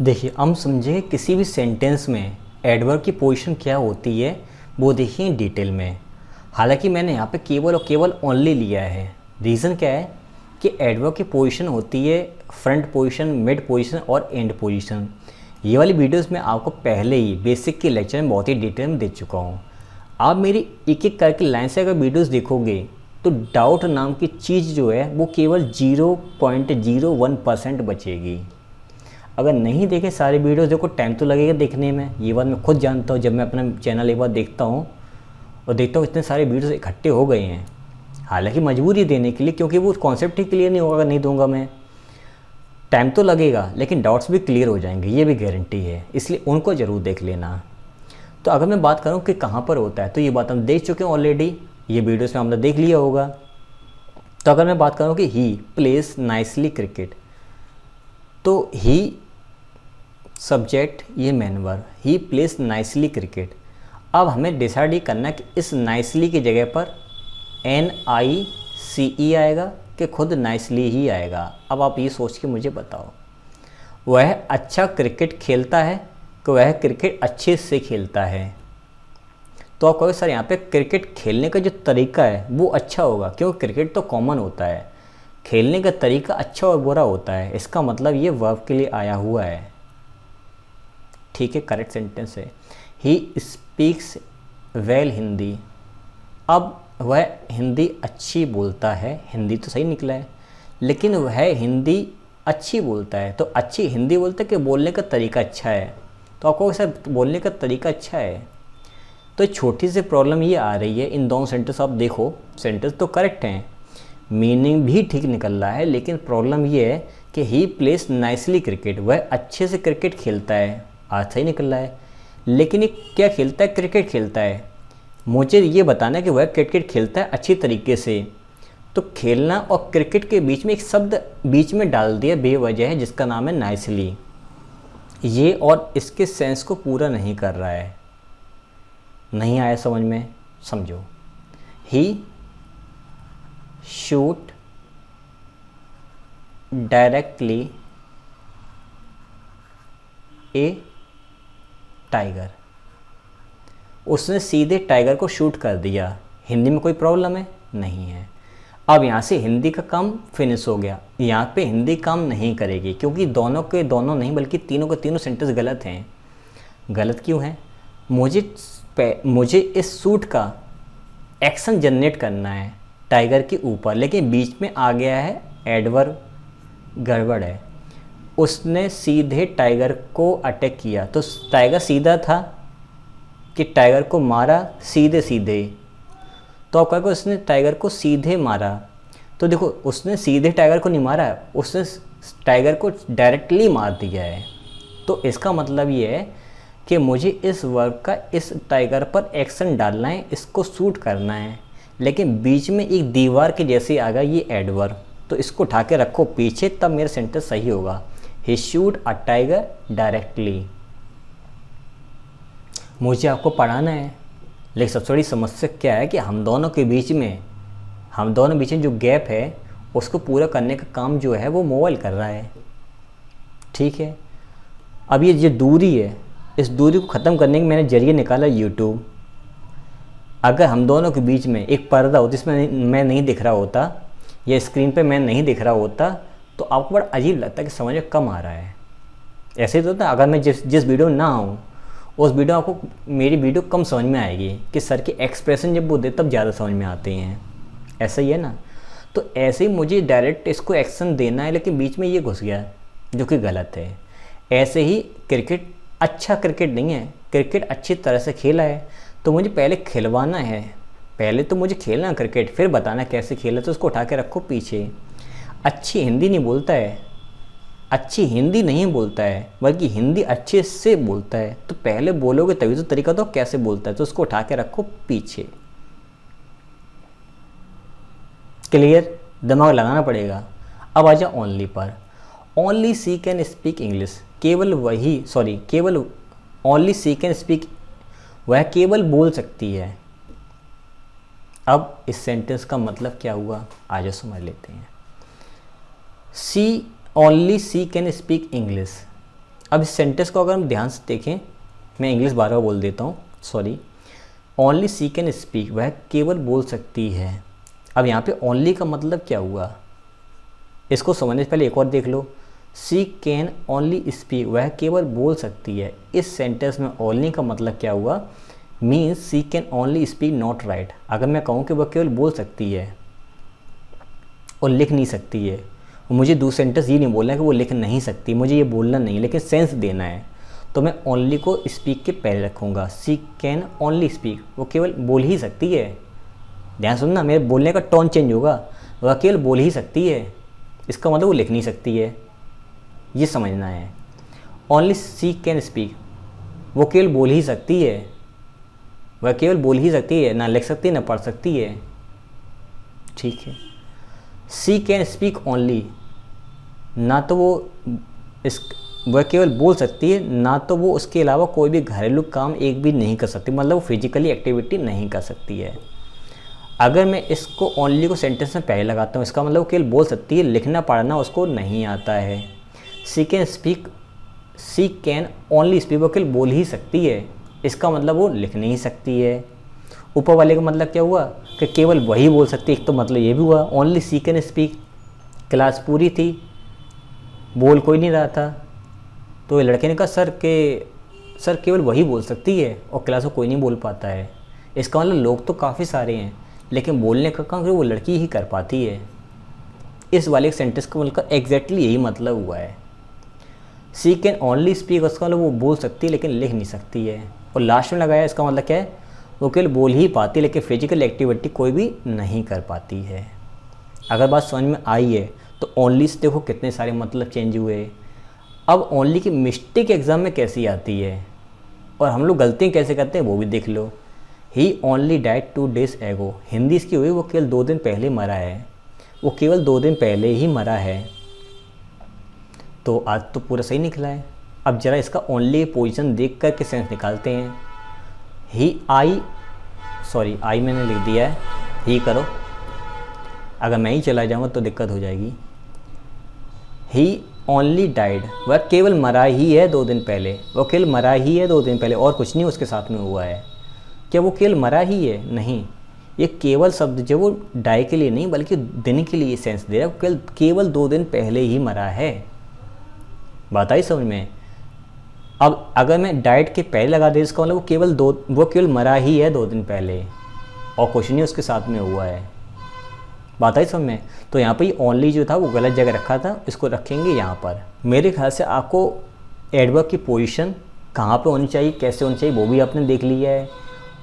देखिए, हम समझेंगे किसी भी सेंटेंस में एडवर्ब की पोजीशन क्या होती है, वो देखिए डिटेल में। हालांकि मैंने यहाँ पे केवल और केवल ओनली लिया है। रीज़न क्या है कि एडवर्ब की पोजीशन होती है फ्रंट पोजीशन, मिड पोजीशन और एंड पोजीशन। ये वाली वीडियोस में आपको पहले ही बेसिक के लेक्चर में बहुत ही डिटेल में दे चुका हूँ। आप मेरी एक एक करके लाइन से अगर वीडियोस देखोगे तो डाउट नाम की चीज़ जो है वो केवल 0.01% बचेगी। अगर नहीं देखे सारे वीडियोस, देखो टाइम तो लगेगा देखने में, ये बात मैं खुद जानता हूँ। जब मैं अपना चैनल एक बार देखता हूँ और देखता हूँ इतने सारे वीडियोस इकट्ठे हो गए हैं, हालांकि मजबूरी देने के लिए, क्योंकि वो कॉन्सेप्ट ही क्लियर नहीं होगा अगर नहीं दूंगा मैं। टाइम तो लगेगा लेकिन डाउट्स भी क्लियर हो जाएंगे, ये भी गारंटी है, इसलिए उनको ज़रूर देख लेना। तो अगर मैं बात करूँ कि कहाँ पर होता है, तो ये बात हम देख चुके हैं ऑलरेडी, ये वीडियोस में हमने देख लिया होगा। तो अगर मैं बात करूँ कि ही प्लेस नाइसली क्रिकेट, तो ही सब्जेक्ट, ये मेन वर्ब, ही प्लेस नाइसली क्रिकेट। अब हमें डिसाइड ये करना है कि इस नाइसली की जगह पर NICE आएगा कि खुद नाइसली ही आएगा। अब आप ये सोच के मुझे बताओ, वह अच्छा क्रिकेट खेलता है कि वह क्रिकेट अच्छे से खेलता है? तो आप कहोगे सर यहाँ पे क्रिकेट खेलने का जो तरीका है वो अच्छा होगा, क्योंकि क्रिकेट तो कॉमन होता है, खेलने का तरीका अच्छा और बुरा होता है। इसका मतलब ये वर्ब के लिए आया हुआ है। ठीक है, करेक्ट सेंटेंस है। He speaks well Hindi. अब वह हिंदी अच्छी बोलता है, हिंदी तो सही निकला है, लेकिन वह हिंदी अच्छी बोलता है। तो अच्छी हिंदी बोलते कि बोलने का तरीका अच्छा है? तो आपको सर बोलने का तरीका अच्छा है। तो छोटी सी प्रॉब्लम ये आ रही है, इन दोनों सेंटेंस आप देखो, सेंटेंस तो करेक्ट हैं, मीनिंग भी ठीक निकल रहा है, लेकिन प्रॉब्लम ये है कि ही प्लेस नाइसली क्रिकेट, वह अच्छे से क्रिकेट खेलता है, आज सही निकल रहा है, लेकिन ये क्या खेलता है? क्रिकेट खेलता है। मुझे ये बताना है कि वह क्रिकेट खेलता है अच्छी तरीके से। तो खेलना और क्रिकेट के बीच में एक शब्द बीच में डाल दिया बेवजह है, जिसका नाम है नाइसली। ये और इसके सेंस को पूरा नहीं कर रहा है। नहीं आया समझ में? समझो, ही शूट डायरेक्टली ए टाइगर, उसने सीधे टाइगर को शूट कर दिया। हिंदी में कोई प्रॉब्लम है? नहीं है। अब यहाँ से हिंदी का काम फिनिश हो गया। यहाँ पे हिंदी काम नहीं करेगी, क्योंकि दोनों के दोनों नहीं बल्कि तीनों के तीनों सेंटेंस गलत हैं। गलत क्यों है? मुझे इस शूट का एक्शन जनरेट करना है टाइगर के ऊपर, लेकिन बीच में आ गया है एडवर्ब, गड़बड़ है। उसने सीधे टाइगर को अटैक किया, तो टाइगर सीधा था कि टाइगर को मारा सीधे सीधे? तो आप कहोगे उसने टाइगर को सीधे मारा। तो देखो, उसने सीधे टाइगर को नहीं मारा, उसने टाइगर को डायरेक्टली मार दिया है। तो इसका मतलब ये है कि मुझे इस वर्ब का इस टाइगर पर एक्शन डालना है, इसको शूट करना है, लेकिन बीच में एक दीवार के जैसे आ गया ये एडवर्ब। तो इसको उठा के रखो पीछे, तब मेरा सेंटेंस सही होगा। ही शूट अ टाइगर डायरेक्टली। मुझे आपको पढ़ाना है, लेकिन सबसे बड़ी समस्या क्या है कि हम दोनों बीच में जो गैप है उसको पूरा करने का काम जो है वो मोबाइल कर रहा है। ठीक है, अब ये जो दूरी है, इस दूरी को ख़त्म करने के मैंने जरिए निकाला यूट्यूब। अगर हम दोनों के बीच में एक पर्दा होता जिसमें मैं नहीं दिख रहा होता, या स्क्रीन पे मैं नहीं दिख रहा होता, तो आपको बड़ा अजीब लगता है कि समझ में कम आ रहा है। ऐसे ही तो होता है, अगर मैं जिस वीडियो में ना आऊँ, उस वीडियो आपको मेरी वीडियो कम समझ में आएगी, कि सर के एक्सप्रेशन जब वो दे तब ज़्यादा समझ में आते हैं। ऐसा ही है ना? तो ऐसे ही मुझे डायरेक्ट इसको एक्शन देना है, लेकिन बीच में ये घुस गया जो कि गलत है। ऐसे ही क्रिकेट अच्छा क्रिकेट नहीं है, क्रिकेट अच्छी तरह से खेला है, तो मुझे पहले खिलवाना है, पहले तो मुझे खेलना है क्रिकेट, फिर बताना कैसे खेला। तो उसको उठा के रखो पीछे। अच्छी हिंदी नहीं बोलता है, अच्छी हिंदी नहीं बोलता है, बल्कि हिंदी अच्छे से बोलता है। तो पहले बोलोगे तभी तो तरीका तो कैसे बोलता है, तो उसको उठा के रखो पीछे। क्लियर? दिमाग लगाना पड़ेगा। अब आ जाओ ओनली पर। Only she can speak English, केवल ओनली सी कैन स्पीक, वह केवल बोल सकती है। अब इस सेंटेंस का मतलब क्या हुआ, आज समझ लेते हैं। Only she can speak English. अब इस सेंटेंस को अगर हम ध्यान से देखें, मैं इंग्लिश बार बार बोल देता हूँ, sorry. Only she can speak, वह केवल बोल सकती है। अब यहाँ पे ओनली का मतलब क्या हुआ, इसको समझने से पहले एक और देख लो। सी कैन ओनली स्पीक, वह केवल बोल सकती है। इस सेंटेंस में ओनली का मतलब क्या हुआ, means she can only speak not right. अगर मैं कहूँ कि वह केवल बोल सकती है और लिख नहीं सकती है, मुझे दूसरा सेंटेंस ये नहीं बोलना है कि वो लिख नहीं सकती, मुझे ये बोलना नहीं, लेकिन सेंस देना है, तो मैं ओनली को स्पीक के पहले रखूँगा। सी कैन ओनली स्पीक, वो केवल बोल ही सकती है। ध्यान सुनना, मेरे बोलने का टोन चेंज होगा। वह केवल बोल ही सकती है, इसका मतलब वो लिख नहीं सकती है, ये समझना है। ओनली सी कैन स्पीक, वो केवल बोल ही सकती है, वह केवल बोल ही सकती है, ना लिख सकती है ना पढ़ सकती है, ठीक है। सी कैन स्पीक ओनली, ना तो वह केवल बोल सकती है, ना तो वो उसके अलावा कोई भी घरेलू काम एक भी नहीं कर सकती, मतलब वो फिजिकली एक्टिविटी नहीं कर सकती है। अगर मैं इसको ओनली को सेंटेंस में पहले लगाता हूँ, इसका मतलब वो केवल बोल सकती है, लिखना पढ़ना उसको नहीं आता है। She can speak, she can only speak, वो केवल बोल ही सकती है, इसका मतलब वो लिख नहीं सकती है। ऊपर वाले का मतलब क्या हुआ कि केवल वही बोल सकती है, एक तो मतलब ये भी हुआ। Only she can speak, class पूरी थी, बोल कोई नहीं रहा था, तो लड़के ने कहा सर केवल वही बोल सकती है और क्लास में कोई नहीं बोल पाता है। इसका मतलब लोग तो काफ़ी सारे हैं, लेकिन बोलने का काम वो लड़की ही कर पाती है। इस वाले सेंटेंस का मतलब एग्जैक्टली यही मतलब हुआ है। सी कैन ओनली स्पीक, उसका मतलब वो बोल सकती है लेकिन लिख नहीं सकती है। और लास्ट में लगाया, इसका मतलब क्या है, वो केवल बोल ही पाती है लेकिन फिजिकल एक्टिविटी कोई भी नहीं कर पाती है। अगर बात समझ में आई है तो ओनली से देखो कितने सारे मतलब चेंज हुए। अब ओनली की मिस्टेक एग्ज़ाम में कैसी आती है और हम लोग गलतियाँ कैसे करते हैं वो भी देख लो। He only died 2 days ago, Hindi इसकी हुई वो केवल 2 दिन पहले मरा है, वो केवल 2 दिन पहले ही मरा है। तो आज तो पूरा सही निकला है। अब जरा इसका ओनली पोजीशन देख कर के सेंस निकालते हैं। आई मैंने लिख दिया है, ही करो, अगर मैं ही चला जाऊँगा तो दिक्कत हो जाएगी। ही ओनली डाइड, वह केवल मरा ही है 2 दिन पहले, वो केवल मरा ही है 2 दिन पहले, और कुछ नहीं उसके साथ में हुआ है। क्या वो केवल मरा ही है? नहीं, ये केवल शब्द जो वो डाई के लिए नहीं बल्कि दिन के लिए सेंस दे रहा है। केवल 2 दिन पहले ही मरा है। बात आई समझ में? अब अगर मैं डाइट के पहले लगा दे, इसका मतलब वो केवल मरा ही है 2 दिन पहले और कुछ नहीं उसके साथ में हुआ है। बात आई समझ में? तो यहाँ पर ओनली जो था वो गलत जगह रखा था, इसको रखेंगे यहाँ पर। मेरे ख्याल से आपको एडवर्ब की पोजीशन कहाँ पे होनी चाहिए, कैसे होनी चाहिए, वो भी आपने देख लिया है।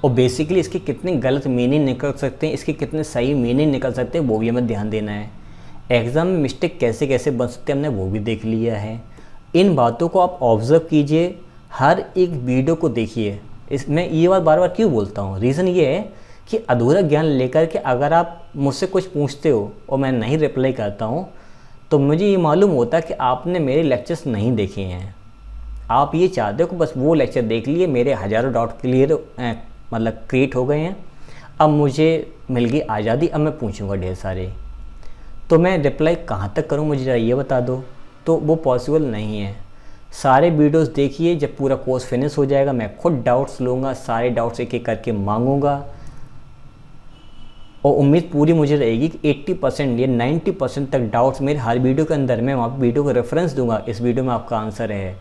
और बेसिकली इसके कितने गलत मीनिंग निकल सकते हैं, इसके कितने सही मीनिंग निकल सकते हैं, वो भी हमें ध्यान देना है। एग्ज़ाम में मिस्टेक कैसे कैसे बन सकते हैं हमने वो भी देख लिया है। इन बातों को आप ऑब्ज़र्व कीजिए, हर एक वीडियो को देखिए। मैं ये बात बार बार क्यों बोलता हूँ, रीज़न ये है कि अधूरा ज्ञान लेकर के अगर आप मुझसे कुछ पूछते हो और मैं नहीं रिप्लाई करता हूँ तो मुझे ये मालूम होता है कि आपने मेरे लेक्चर्स नहीं देखे हैं। आप ये चाहते हो कि बस वो लेक्चर देख लिए, मेरे हज़ारों डाउट क्लियर मतलब क्रिएट हो गए हैं, अब मुझे मिल गई आज़ादी, अब मैं पूछूंगा ढेर सारे, तो मैं रिप्लाई कहाँ तक करूँ मुझे ये बता दो। तो वो पॉसिबल नहीं है। सारे वीडियोस देखिए, जब पूरा कोर्स फिनिश हो जाएगा मैं खुद डाउट्स लूँगा, सारे डाउट्स एक एक करके मांगूंगा और उम्मीद पूरी मुझे रहेगी कि 80% या 90% तक डाउट्स मेरे हर वीडियो के अंदर मैं वहाँ पर वीडियो का रेफरेंस दूंगा, इस वीडियो में आपका आंसर है,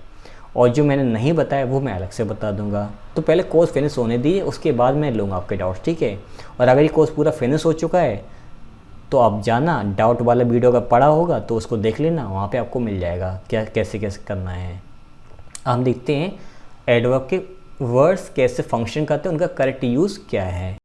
और जो मैंने नहीं बताया वो मैं अलग से बता दूंगा। तो पहले कोर्स फिनिश होने दीजिए, उसके बाद मैं लूँगा आपके डाउट्स, ठीक है। और अगर ये कोर्स पूरा फिनिश हो चुका है तो आप जाना, डाउट वाला वीडियो अगर पड़ा होगा तो उसको देख लेना, वहाँ पे आपको मिल जाएगा क्या कैसे कैसे करना है। हम देखते हैं एडवर्ब के वर्ड्स कैसे फंक्शन करते हैं, उनका करेक्ट यूज़ क्या है।